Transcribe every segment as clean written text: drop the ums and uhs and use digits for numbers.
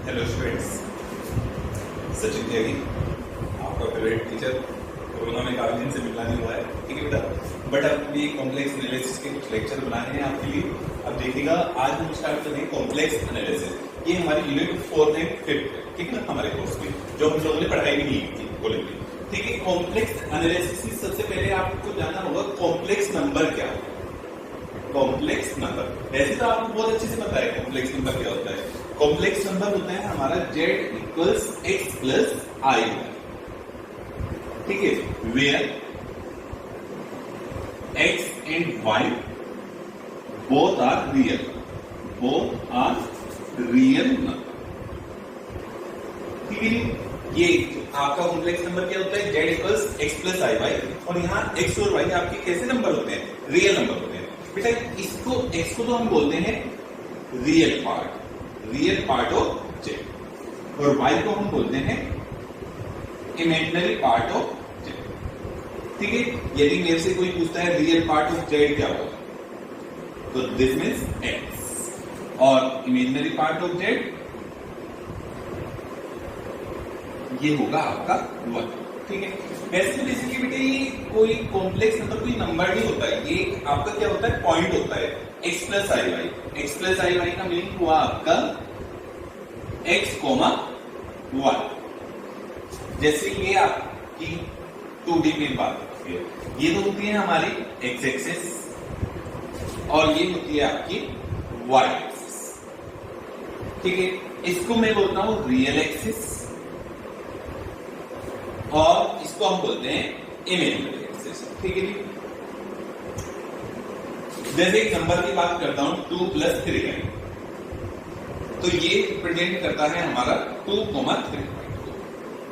Hello students, Sachin त्यागी आपका favourite teacher. Corona में काफी दिन से मिलना नहीं हुआ है, ठीक है बेटा। बट अब भी कॉम्प्लेक्स एनालिसिस के कुछ लेक्चर बनाए हैं आपके लिए। अब देखिएगा, आज हम स्टार्ट करेंगे कॉम्प्लेक्स एनालिसिस। ये हमारी यूनिट 4 एंड 5 है, ठीक है ना, हमारे कोर्स में जो हम लोगों ने पढ़ाई भी नहीं की थी कॉलेज में, ठीक है। कॉम्प्लेक्स एनालिसिस में सबसे पहले आपको जानना होगा कॉम्प्लेक्स नंबर क्या है। कॉम्प्लेक्स नंबर ऐसे तो आपको बहुत अच्छे से पता है कॉम्प्लेक्स नंबर क्या होता है। कॉम्प्लेक्स नंबर होता है हमारा z equals x plus i, ठीक है, where x and y both are real number, ठीक है। ये आपका कॉम्प्लेक्स नंबर क्या होता है, z equals x plus i y, और यहाँ x और y आपके कैसे नंबर होते हैं, रियल नंबर होते हैं बेटा। इसको x को तो हम बोलते हैं रियल पार्ट ऑफ z, और y को हम बोलते हैं इमेजिनरी पार्ट ऑफ z, ठीक है। यदि मेरे से कोई पूछता है रियल पार्ट ऑफ z क्या होगा, तो दिस मीन्स x, और इमेजिनरी पार्ट ऑफ z ये होगा आपका 1, ठीक है। वैसे तो बेसिकली बेटे ये कोई कॉम्प्लेक्स नंबर कोई नंबर नहीं होता है, ये आपका क्या होता है, पॉइंट होता है x प्लस आई वाई। एक्स प्लस आई वाई का मीनिंग हुआ आपका x, 1। जैसे ये आपकी 2D में बात होती है, ये तो होती है हमारी x एक्सिस और ये होती है आपकी y एक्सिस, ठीक है। इसको मैं बोलता हूं रियल एक्सिस और इसको हम बोलते हैं इमेजिनरी एक्सिस, ठीक है। जैसे एक नंबर की बात करता हूं 2 प्लस 3 है, तो ये रिप्रेजेंट करता है हमारा 2,3।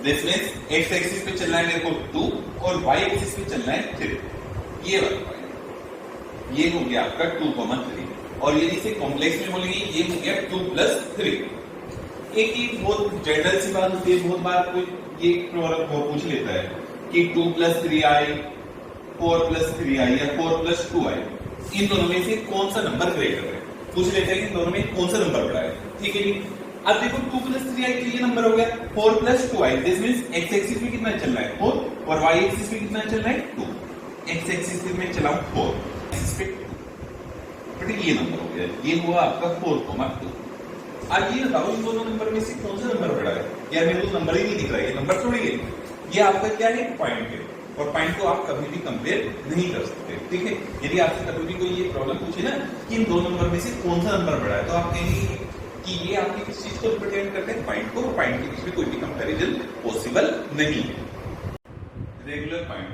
दिस मींस एक्स एक्सिस पे चलना है मेरे को 2 और वाई एक्सिस पे चलना है 3, ये वाला पॉइंट, ये हो गया आपका 2,3। और यदि इसे कॉम्प्लेक्स में बोलेंगे ये हो गया 2 प्लस 3। एक ही बहुत जनरल सी बात होती है, बहुत बार कोई ये पूछ लेता है कि 2 प्लस 3i, 4 प्लस 3i या 4 प्लस 2i, इन दोनों में से कौन सा नंबर ग्रेटर है, पूछ लेते हैं कि इन दोनों में कौन सा नंबर बड़ा है, ठीक है जी। अब देखो 2 प्लस 3i तो ये नंबर हो गया, 4 plus 2i this means x axis पे कितना चल रहा है 4 और y एक्सिस पे कितना चल रहा है 2। x एक्सिस पे मैं चलाऊं 4, एक्सिस पे बट ये नंबर हो गया, ये हुआ आपका 4,2। अब ये बताओ इन दोनों नंबर में से कौन सा नंबर बड़ा है, या मेरे को नंबर ही नहीं दिख रहा है, ये नंबर थोड़ी है, ये आपका क्या है, पॉइंट है, और पॉइंट को आप कभी भी कंपेयर नहीं कर सकते, ठीक है। यदि आपसे कभी भी कोई ये प्रॉब्लम पूछे ना कि इन दो नंबर में से कौन सा नंबर बड़ा है, तो आप कहेंगे कि ये आपकी किस चीज को रिप्रेजेंट करते हैं, पॉइंट को, और पॉइंट के बीच में कोई भी कंपैरिजन पॉसिबल नहीं है। Regular point,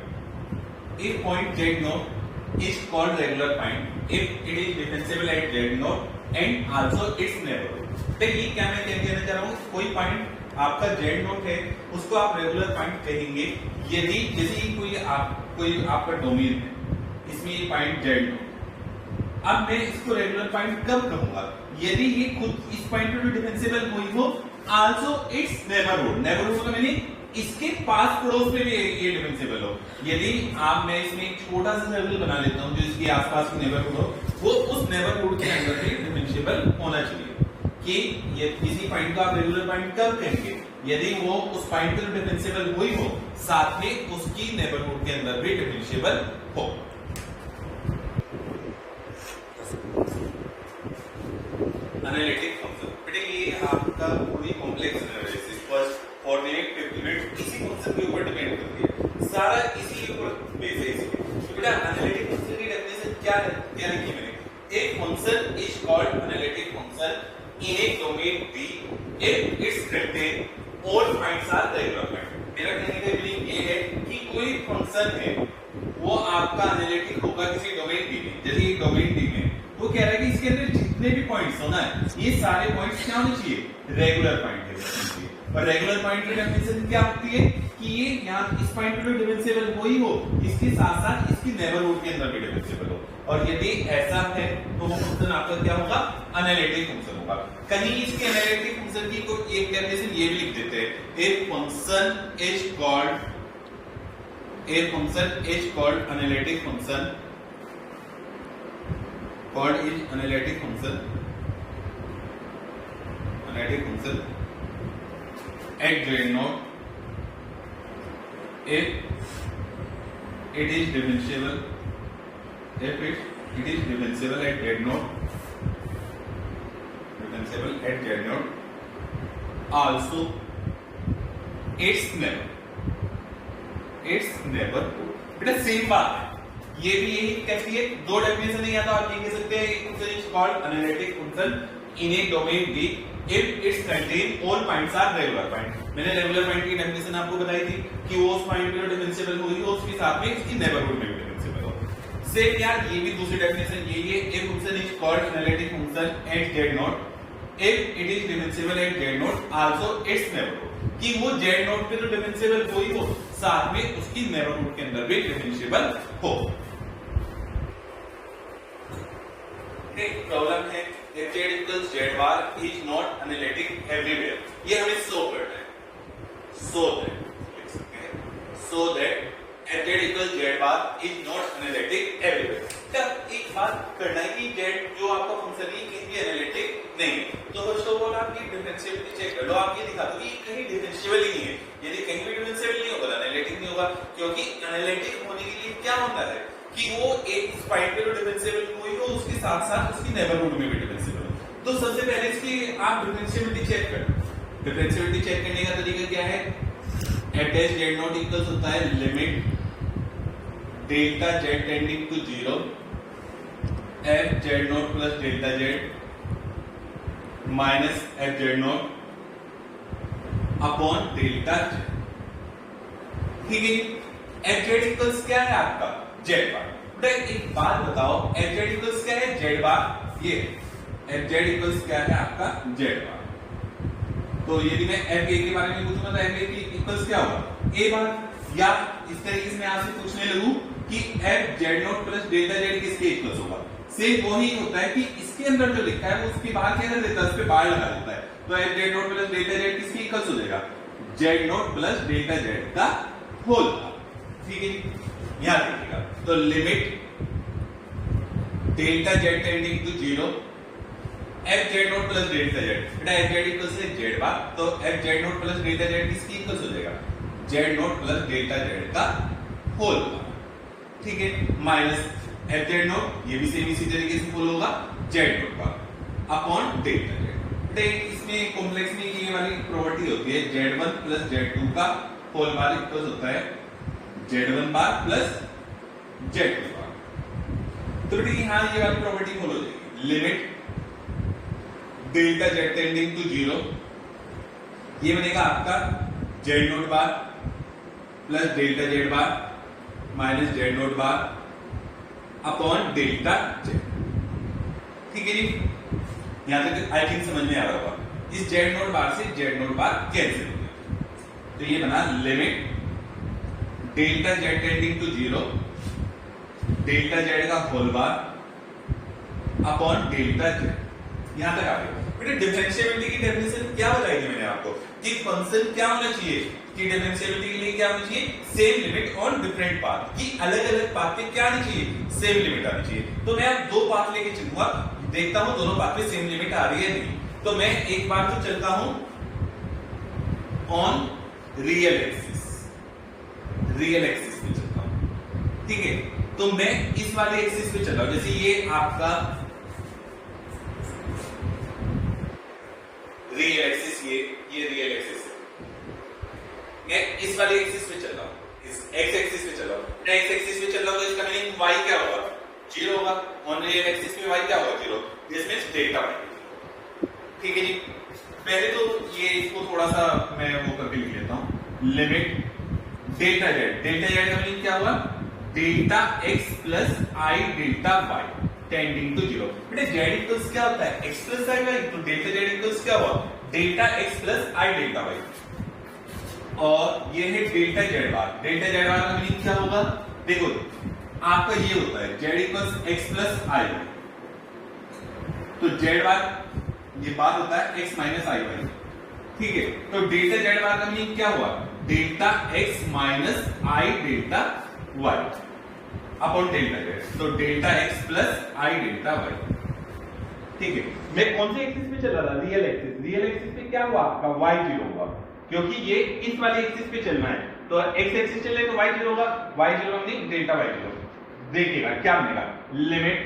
if point z not is called regular point if it is differentiable eight z not and also it's neighbourhood. देखिए क्या मैं कहना चाह रहा हूँ, कोई पॉइंट आपका z नॉट है उसको आप रेगुलर पॉइंट कहेंगे यदि जैसे कोई आपका डोमेन है, इसमें ये पॉइंट z नॉट, अब मैं इसको रेगुलर पॉइंट कब कहूंगा, यदि ये खुद इस पॉइंट पे भी डिफरेंशिएबल हुई हो, आल्सो इट्स नेबरहुड का मीनिंग इसके पास पड़ोस में भी ये डिफरेंशिएबल हो। यदि मैं इसमें एक छोटा सा सर्कल बना लेता हूं जो इसके आसपास की नेबरहुड हो, वो उस नेबरहुड के अंदर भी डिफरेंशिएबल होना चाहिए। कि ये किसी पॉइंट को आप रेगुलर पॉइंट कब कहेंगे, यदि वो उस पॉइंट पर डिफरेंशिएबल हुई हो, साथ में उसकी नेबरहुड के अंदर भी डिफरेंशिएबल हो। एनालिटिक फंक्शन बेटे ये आपका पूरी complex analysis first, fourth unit, fifth unit इसी फंक्शन के ऊपर डिपेंड करती है, सारा इसी ऊपर बेस है इसकी। तो बेटा एनालिटिक फंक्शन की डेफिनेशन क्या है, क्या लिखी मैंने, एक function is called analytic function in a domain V if its contain all points are regular point। मेरा कहने का मीनिंग ये है कि कोई फंक्शन है वो आपका एनालिटिक होगा किसी डोमेन D में, जैसे एक डोमेन D में वो कह रहा है कि इसके अंदर जितने भी पॉइंट्स होना है ये सारे पॉइंट्स क्या होने चाहिए, रेगुलर पॉइंट है। और रेगुलर पॉइंट की डेफिनेशन क्या होती है कि ये यहाँ इस पॉइंट पे डिफरेंशिएबल हो ही हो, इसके साथ साथ इसकी नेबरहुड के अंदर भी डिफरेंशिएबल हो, और यदि ऐसा है तो वो फंक्शन आपका क्या होगा, एनालिटिक फंक्शन होगा। कहीं इसके एनालिटिक फंक्शन की कोई एक डेफिनेशन ये भी लिख देते हैं, a function is called analytic function called is analytic function at z naught if it is divisible at z naught also its neighborhood। बेटा सेम बात है, ये भी यही कैसी है, दो डेफिनेशन है, या तो आप ये कह सकते हैं एक function is called analytic function in a domain D if its contain all points are regular point. मैंने रेगुलर पॉइंट की डेफिनेशन आपको बताई थी कि वो उस पॉइंट पे डिफरेंशिएबल होगी और उसके साथ में इसकी नेबरहुड में भी डिफरेंशिएबल हो। सेम यार ये भी दूसरी डेफिनेशन यही है, a function is called analytic function at z not if it is differentiable eight z not also it's neighbourhood, कि वो z नॉट पे तो डिफरेंशिएबल हो ही हो, साथ में उसकी नेबरहुड के अंदर भी डिफरेंशिएबल हो। एक प्रॉब्लम है if z equals z bar is not analytic everywhere, ये हमें शो करना है, so that f z equals z bar is not analytic everywhere। तब एक बात करना है कि z जो आपका फंक्शन है कहीं भी एनालिटिक नहीं है, तो फर्स्ट ऑफ ऑल आप ये डिफरेंशिएबिलिटी चेक कर लो, आप ये दिखा दो कि कहीं डिफरेंशिएबल ही नहीं है। यदि कहीं भी डिफरेंशिएबल नहीं होगा एनालिटिक नहीं होगा, क्योंकि एनालिटिक होने के लिए क्या होता है कि वो एक पॉइंट पे डिफरेंशिएबल हुई हो, उसके साथ साथ उसकी नेबरहुड में भी डिफरेंशिएबल हो। तो सबसे पहले इसकी आप डिफरेंशिएबिलिटी चेक करो। डिफरेंशिएबिलिटी चेक करने का तरीका क्या है, एट z नॉट इक्वल्स होता है limit delta z tending to 0 f z not plus delta z minus f z not upon delta z। ठीक है, f z इक्वल्स क्या है आपका z बार। एक बात बताओ, f z इक्वल्स क्या है z बार, ये f z इक्वल्स क्या है आपका z बार। तो यदि मैं f a के बारे में पूछूंगा तो f a की इक्वल्स क्या होगा a बार, या इस तरीके से मैं आपसे पूछने लगूं कि f z not plus delta z किसके इक्वल्स होगा, सेम वही होता है कि इसके अंदर जो लिखा है वो उसके बाहर क्या कर देता है, उस पे बार लगा देता है। तो f z not plus delta z किसके इक्वल्स हो जाएगा, z not plus delta z का होल। ठीक है, यहां देखिएगा, तो limit delta z tending to 0 f z not plus delta z, बेटा f z इक्वल्स है z बार, तो f z not plus delta z किसकी इक्वल्स हो जाएगा, z not plus delta z का होल। ठीक है, माइनस f z नॉट, ये भी सेम इसी तरीके से होल होगा z नॉट का अपॉन डेल्टा z। बेटा इसमें कॉम्प्लेक्स में ये वाली प्रॉपर्टी होती है, z1 प्लस z2 का होल बार इक्वल्स होता है z1 बार प्लस z2 बार। तो बेटा यहां ये वाली प्रॉपर्टी फॉलो हो जाएगी, limit delta z tending to 0, ये बनेगा आपका z not bar plus delta z bar minus z not bar upon delta z। ठीक है जी, यहां तक आई थिंक समझ में आ रहा होगा। इस z नॉट बार से z नॉट बार कैंसिल हो गया, तो ये बना limit delta z tending to 0 delta z का whole bar upon delta z। यहां तक आ गया। बेटा डिफरेंशिएबिलिटी की डेफिनेशन क्या बताई थी मैंने आपको कि फंक्शन क्या होना चाहिए, कि डिफरेंशिएबिलिटी के लिए क्या होना चाहिए, same limit on different path, कि अलग अलग पाथ पे क्या आनी चाहिए, सेम लिमिट आनी चाहिए। तो मैं अब दो पाथ लेके चलूंगा, देखता हूं दोनों पाथ पे सेम लिमिट आ रही है नहीं। तो मैं एक बार तो चलता हूं ऑन रियल एक्सिस पे चलता हूं। ठीक है, तो मैं इस वाले एक्सिस पे चल रहा हूं, जैसे ये आपका रियल एक्सिस, ये रियल एक्सिस है, मैं इस वाले एक्सिस पे चल रहा हूं, इस एक्स एक्सिस पे चल रहा हूं। मैं एक्स एक्सिस पे चल रहा हूं तो इसका मीनिंग y क्या होगा, 0 होगा। ऑन रियल एक्सिस पे y क्या होगा, 0, दिस मींस डेल्टा y। ठीक है जी, पहले तो ये इसको थोड़ा सा मैं वो करके लिख लेता हूं, लिमिट डेल्टा z का मीनिंग क्या हुआ, delta x plus i delta y tending to 0। बेटा z इक्वल्स क्या होता है, x प्लस i y, तो डेल्टा z इक्वल्स क्या हुआ, delta x plus i delta y। और ये है डेल्टा z बार का मीनिंग क्या होगा, देखो आपका ये होता है z equals x plus i y, तो z बार ये बार होता है x माइनस i y। ठीक है, तो डेल्टा z बार का मीनिंग क्या हुआ, delta x minus i delta y upon delta z, तो delta x plus i delta y। ठीक है, मैं कौन से एक्सिस पे चल रहा था, रियल एक्सिस पे क्या हुआ आपका y 0 हुआ। क्योंकि ये इस वाली एक्सिस पे चलना है, तो एक्स एक्सिस चले तो y 0 होगा, y 0 मतलब डेल्टा y 0। देखिएगा क्या बनेगा, लिमिट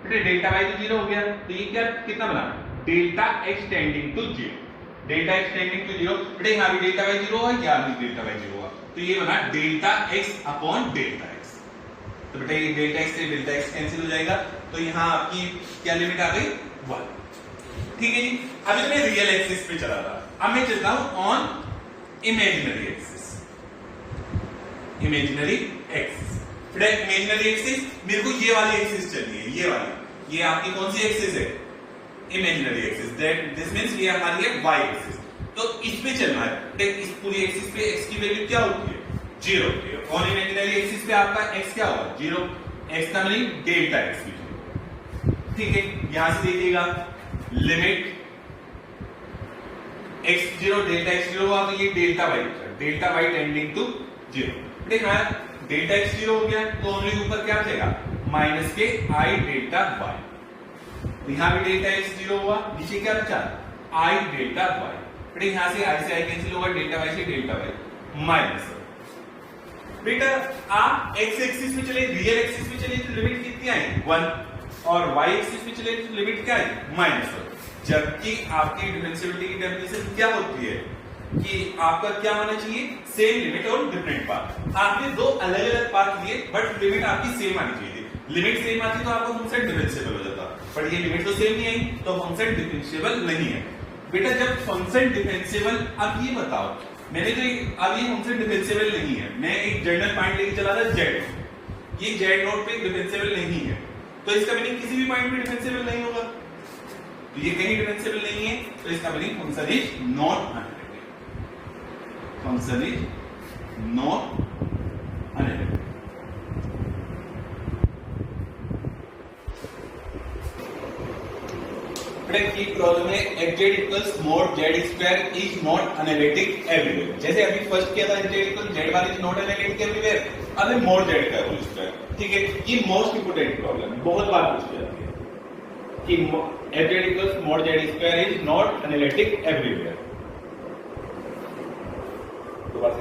डेल्टा y तो 0 हो गया, तो ये क्या कितना बना, delta x tending to 0, delta x tending to 0। बेटे यहाँ भी डेल्टा y 0 है, यहाँ भी डेल्टा y 0 होगा, तो ये बना delta x upon delta x। तो बेटे ये डेल्टा x से डेल्टा x कैंसिल हो जाएगा, तो यहाँ आपकी क्या लिमिट आ गई, 1। ठीक है जी। अभी मैं रियल एक्सिस पे चला था, अब मैं चलता हूं on imaginary axis. Imaginary axis, बेटा इमेजिनरी एक्सिस मेरे को ये वाली एक्सिस चलनी है, ये वाली, ये आपकी कौन सी एक्सिस है, imaginary axis, that this means ये हमारी है y एक्सिस। तो इस पे चलना है, देख इस पूरी एक्सिस पे x की वैल्यू क्या होती है, 0 होती है। ऑन इमेजिनरी एक्सिस पे आपका x क्या होगा, 0, x का मीनिंग डेल्टा x भी 0। ठीक है, यहां से देखिएगा लिमिट x0 डेल्टा x0 हुआ, तो ये delta y, delta y tending to 0। देखा डेल्टा x0 हो गया, तो ओनली ऊपर क्या बचेगा, माइनस के i डेल्टा y। यहां भी डेल्टा x0 हुआ, नीचे क्या बचा, i डेल्टा y। बेटा यहां से i से i कैंसिल होगा, डेल्टा y से डेल्टा y माइनस। बेटा आप x एक्सिस में चले, रियल एक्सिस में चले तो लिमिट कितनी आई, 1, और y एक्सिस में चले तो लिमिट क्या है, -1। जबकि आपकी डिफरेंशिएबिलिटी की डेफिनेशन क्या होती है कि आपका क्या होना चाहिए, सेम लिमिट और डिफरेंट पाथ। आपने दो अलग अलग पाथ लिए, बट लिमिट आपकी सेम आनी चाहिए। लिमिट सेम आती तो आपका फंक्शन डिफरेंशिएबल हो जाता, पर ये लिमिट तो सेम नहीं आई, तो फंक्शन डिफरेंशिएबल नहीं है। बेटा जब फंक्शन डिफरेंशिएबल, अब ये बताओ, मैंने तो अब ये फंक्शन डिफरेंशिएबल नहीं है, मैं एक जनरल पॉइंट लेके चला था z, ये z नोट पे डिफरेंशिएबल नहीं है, तो इसका मीनिंग किसी भी पॉइंट पे डिफरेंशिएबल नहीं होगा। तो ये कहीं डिफरेंशिएबल नहीं है, तो इसका meaning function is not unlimited, function is not unlimited. की प्रॉब्लम है fz equals mod z square is not analytic everywhere. जैसे अभी फर्स्ट किया था fz equal z bar is not analytic everywhere, अब है mod z का होल स्क्वायर। ठीक है, ये मोस्ट इंपोर्टेंट प्रॉब्लम है, बहुत बार पूछी जाती है कि fz equals mod z square is not analytic everywhere. दोबारा से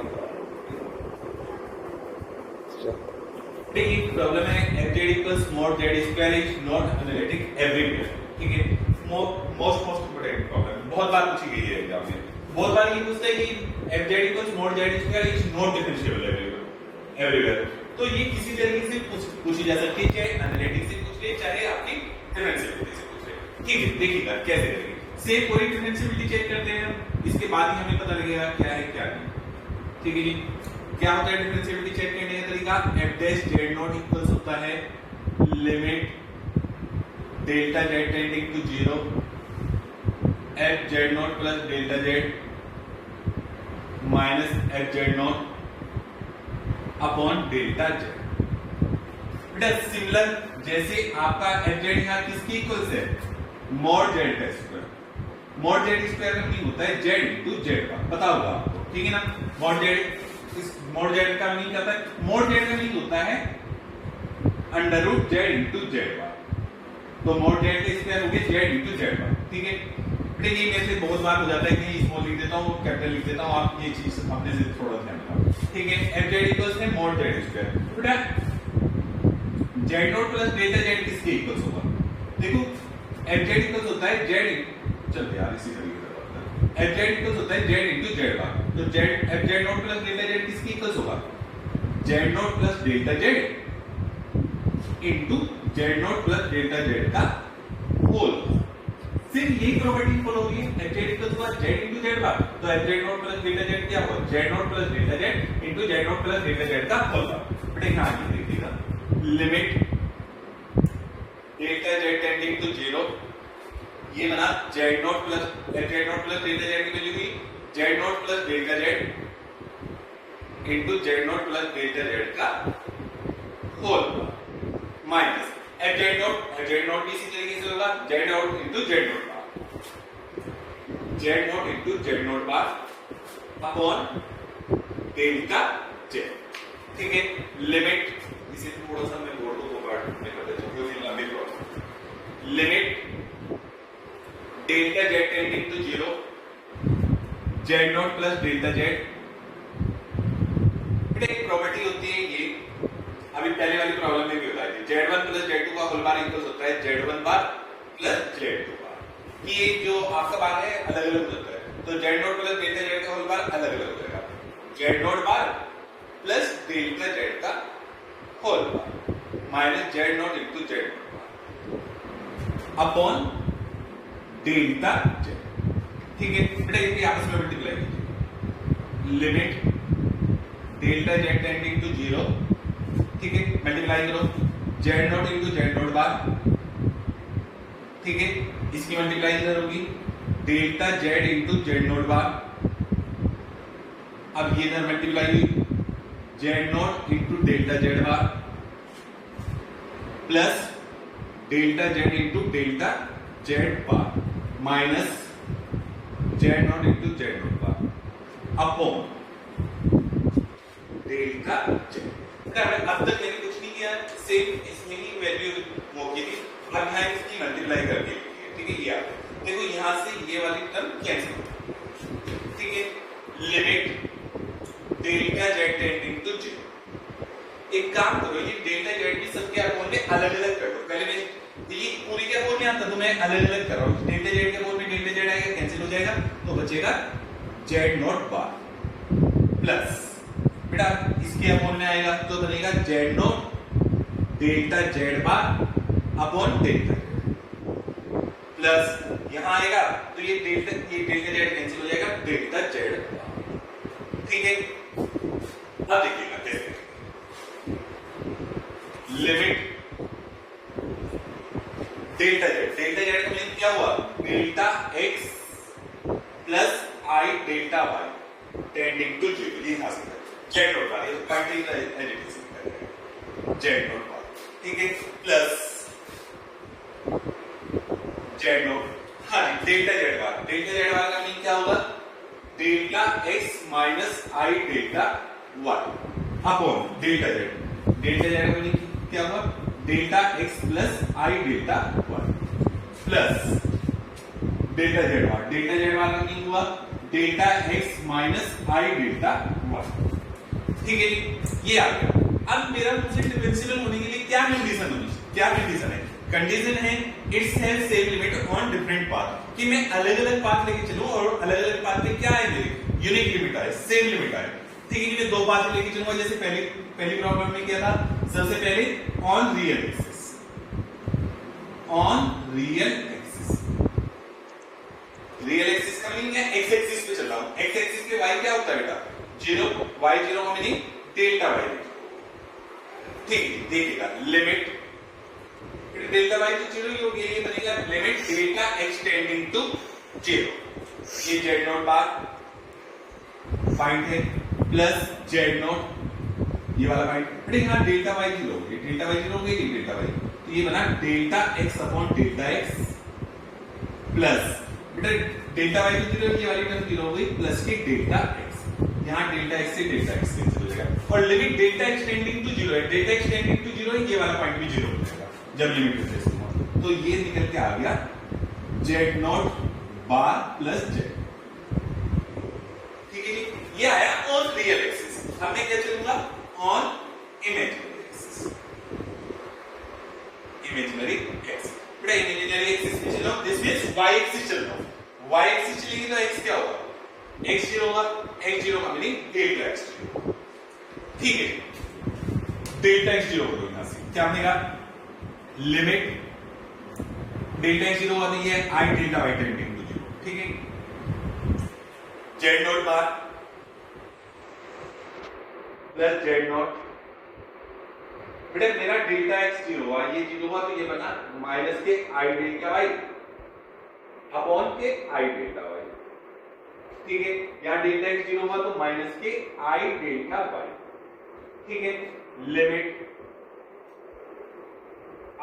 देखिए प्रॉब्लम है fz equals mod z square is not analytic everywhere. ठीक है, मोस्ट इंपोर्टेंट प्रॉब्लम, बहुत बार पूछी गई है एग्जाम में। बहुत बार ये पूछता है कि fz equals mod z square is not differentiable everywhere. तो ये किसी तरीके से पूछी जा सकती है, चाहे एनालिटिक से पूछ ले, चाहे आपकी डिफरेंशिएबिलिटी से पूछ ले। ठीक है, देखिएगा कैसे करेंगे। से पूरी डिफरेंशिएबिलिटी चेक करते हैं, इसके बाद ही हमें पता लगेगा क्या है क्या नहीं। ठीक है जी, क्या होता है डिफरेंशिएबिलिटी चेक करने का तरीका, f dash z not equals होता है limit delta z tending to 0 f z not plus delta z minus f z not upon delta z। बेटा सिमिलर जैसे आपका f z यहाँ किसकी इक्वल है, mod z का स्क्वायर। mod z स्क्वायर का मीनिंग होता है z इनटू z का, पता होगा आपको। ठीक है ना, mod z, इस mod z का मीनिंग क्या होता है, mod z का मीनिंग होता है under root z into z का। तो mod z का स्क्वायर हो गया z इनटू z का। ठीक है, बेटा ये मेरे से बहुत बार हो जाता है कि स्मॉल लिख देता हूँ, कैपिटल लिख देता हूँ, आप ये चीज अपने से थोड़ा ध्यान रखना। ठीक है, f z इक्वल्स है mod z स्क्वायर। बेटा z not plus delta z किसके इक्वल्स होगा, देखो f z इक्वल्स होता है z, चल यार इसी तरीके से बात करते हैं, f z इक्वल्स होता है z इनटू z का। तो z f z not plus delta z किसके इक्वल्स होगा, z not plus delta z into z not plus delta z का होल। सिर्फ यही प्रॉपर्टी फॉलो होगी, f z इक्वल्स हुआ z इनटू z का, तो f z not plus delta z क्या होगा, z not plus delta z into z not plus delta z का होल। बेटा यहां आगे देखिएगा, limit delta z tending to 0, ये बना z not plus f z not plus delta z की वैल्यू हुई z not plus delta z into z not plus delta z का whole minus f z not इसी तरीके से होगा z not into z not bar, z not into z not bar upon delta z। ठीक है, limit, इसे थोड़ा सा मैं बोर्ड को काट में कर देता हूं क्योंकि लंबी problem. Limit delta z tending to 0, z not plus delta z. एक प्रॉपर्टी होती है ये, अभी पहले वाली प्रॉब्लम में भी होता है, Z1 प्लस Z2 का होल बार इक्वल होता है Z1 बार प्लस Z2 बार, कि ये जो आपका बार है अलग अलग होता है, तो Z not plus delta Z का होल बार अलग अलग हो जाएगा, Z not bar plus delta Z का whole bar minus Z naught into Z upon delta Z। ठीक है बेटा, ये आपस में मल्टीप्लाई कीजिए, limit delta Z tending to 0, ठीक है, मल्टीप्लाई करो Z naught into Z not bar, ठीक है, इसकी मल्टीप्लाई इधर होगी delta Z into Z not bar. अब ये इधर मल्टीप्लाई हुई Z naught into delta Z bar plus delta Z into delta Z bar minus Z naught into Z not bar upon delta Z। अब तक मैंने कुछ नहीं किया, सेम इसमें ही वैल्यू वो की थी, अब यहाँ इसकी मल्टीप्लाई करके लिखी है, ठीक है। ये आप देखो यहाँ से ये वाली टर्म कैंसिल हो, ठीक है, limit delta Z tending to 0। एक काम करो, ये डेल्टा Z भी सबके अपोन में अलग अलग कर दो, पहले मैं ये पूरी के अपोन में आता तो मैं अलग अलग कर रहा हूँ, डेल्टा Z के अपोन में डेल्टा Z आएगा, कैंसिल हो जाएगा, तो बचेगा Z नॉट बार प्लस बेटा इसके अपोन में आएगा तो बनेगा Z not delta Z bar upon delta plus यहां आएगा तो ये डेल्टा Z कैंसिल हो जाएगा, डेल्टा Z। ठीक है, अब देखिएगा कैसे, लिमिट डेल्टा Z का मीन क्या हुआ, delta X plus I delta Y tending to 0, ये यहां से Z नॉट बार, ये पॉइंट का एडिशन करेंगे Z नॉट बार, ठीक है, प्लस Z नॉट, हाँ डेल्टा Z बार का मीन क्या होगा, delta X minus I delta Y upon delta Z का मीन क्या होगा, delta X plus I delta Y plus delta Z बार का मीन हुआ delta X minus I delta Y। ठीक है, ये आ गया। अब मेरा मुझे डिफरेंशियल होने के लिए क्या कंडीशन होनी चाहिए, क्या कंडीशन है, कंडीशन है it's have same limit on different path, कि मैं अलग अलग पाथ लेके चलूं और अलग अलग पाथ में क्या है मेरे यूनिक लिमिट आए, सेम लिमिट आए। ठीक है, मैं दो पाथ लेके चलूंगा, जैसे पहली प्रॉब्लम में क्या था, सबसे पहले on real axis, real axis का मीनिंग है एक्स एक्सिस पे चल रहा हूं, एक्स एक्सिस पे y क्या होता है बेटा 0, y0 का मीनिंग डेल्टा y। ठीक है, देखिएगा लिमिट डेल्टा y तो 0 ही होगी, ये बनेगा limit delta x tending to 0, ये z नॉट बार पॉइंट है प्लस z नॉट ये वाला पॉइंट, बेटा यहां डेल्टा y 0 होगी, डेल्टा y 0 होगी, डेल्टा y, तो ये बना delta x upon delta x plus बेटा डेल्टा y तो 0, ये वाली टर्म 0 हो गई, प्लस के डेल्टा x, यहां डेल्टा x से डेल्टा x कैंसिल हो जाएगा, और limit delta x tending to 0 है, डेल्टा x टेंडिंग टू 0 है, ये वाला पॉइंट भी 0 हो जाएगा जब लिमिट हो, तो ये निकल के आ गया z not bar plus z। ठीक है, ये आया ऑन रियल एक्सिस। अब मैं क्या चलूंगा on imaginary axis, imaginary axis, बेटा इमेजिनरी एक्सिस पे चलो, दिस मींस y एक्सिस चल रहा हूं, y एक्सिस चलेगी तो x क्या होगा, x0 होगा, x0 का मीनिंग डेल्टा x0। ठीक है, डेल्टा x0 हो गया, क्या बनेगा, लिमिट डेल्टा x0 होगा तो ये I delta y tending to 0। ठीक है, z not bar plus z not, बेटा मेरा डेल्टा x 0 हुआ, ये 0 हुआ तो ये बना माइनस के I डेल्टा y अपॉन के I डेल्टा y। ठीक है, यहां डेल्टा x 0 हुआ तो माइनस के I डेल्टा y। ठीक है, limit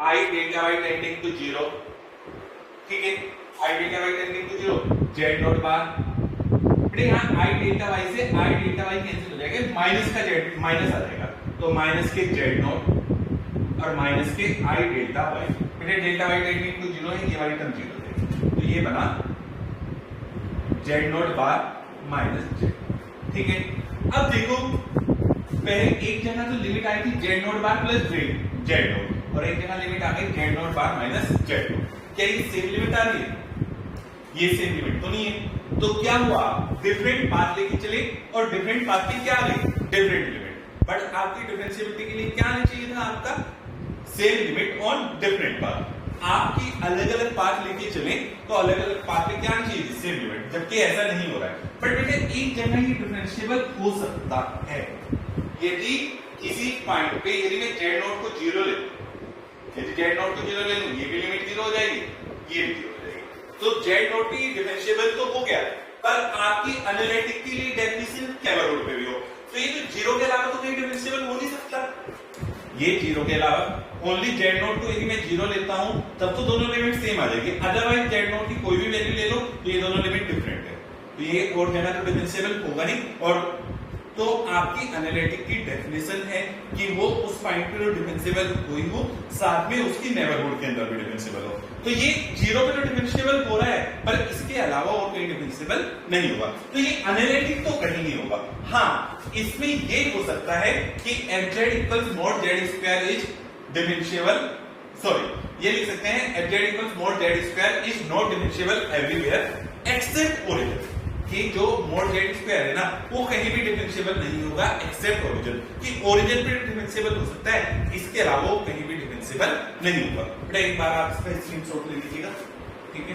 I delta y tending to 0। ठीक है, I delta y tending to 0, z not bar, बेटा यहां I डेल्टा y से I डेल्टा y कैंसिल हो जाएगा, माइनस का z माइनस आ जाएगा, तो माइनस के z नॉट और माइनस के I डेल्टा y, बेटा डेल्टा y टेंडिंग टू 0 है, ये वाली टर्म 0 है, तो ये बना z not bar minus Z. ठीक है, अब देखो पहले एक जगह तो लिमिट आई थी Z not bar plus Z not, और एक जगह लिमिट आ गई Z not bar minus Z not. क्या ये सेम लिमिट आ रही है? ये सेम लिमिट तो नहीं है। तो क्या हुआ, डिफरेंट पाथ लेके चले और डिफरेंट पाथ की क्या आ गई, डिफरेंट लिमिट। बट आपकी डिफरेंशिएबिलिटी के लिए क्या आना चाहिए था, आपका same limit on different path. आपकी अलग अलग पाथ लेके चले तो अलग अलग पाथ में क्या आनी चाहिए, सेम लिमिट, जबकि ऐसा नहीं हो रहा है। बट बेटे एक जगह ही डिफरेंशिएबल हो सकता है, यदि किसी पॉइंट पे यदि मैं जेड नॉट को 0 ले, यदि जेड नॉट को 0 ले लूं, ये भी लिमिट 0 हो जाएगी, ये भी 0 हो जाएगी। तो जेड नॉट भी डिफरेंशिएबल तो हो गया, पर आपकी एनालिटिक के लिए डेफिनेशन नेबरहुड पे भी हो, तो ये तो 0 के अलावा तो कहीं डिफरेंशिएबल हो नहीं सकता। ये 0 के अलावा ओनली जेड नॉट को यदि मैं 0 लेता हूं तब तो दोनों लिमिट सेम आ जाएगी, अदरवाइज जेड नॉट की कोई भी वैल्यू ले लो तो ये दोनों लिमिट डिफरेंट है, तो ये और जगह तो डिफरेंशिएबल होगा नहीं। और तो आपकी एनालिटिक की डेफिनेशन है कि वो उस पॉइंट पे डिफरेंशिएबल हुई हो, साथ में उसकी नेबरहुड के अंदर भी डिफरेंशिएबल हो। तो ये 0 पे तो डिफरेंशिएबल हो रहा है, पर इसके अलावा और कहीं डिफरेंशिएबल नहीं होगा, तो ये एनालिटिक तो कहीं नहीं होगा। हाँ, इसमें ये हो सकता है कि fz equals mod z square is differentiable, sorry ये लिख सकते हैं fz equals mod z square is not differentiable everywhere except origin, कि जो मॉड z स्क्वायर है ना वो कहीं भी डिफरेंशिएबल नहीं होगा एक्सेप्ट ओरिजिन, कि ओरिजिन पे डिफरेंशिएबल हो सकता है, इसके अलावा वो कहीं भी डिफरेंशिएबल नहीं होगा। एक बार आप इसका स्क्रीनशॉट ले लीजिएगा। ठीक है।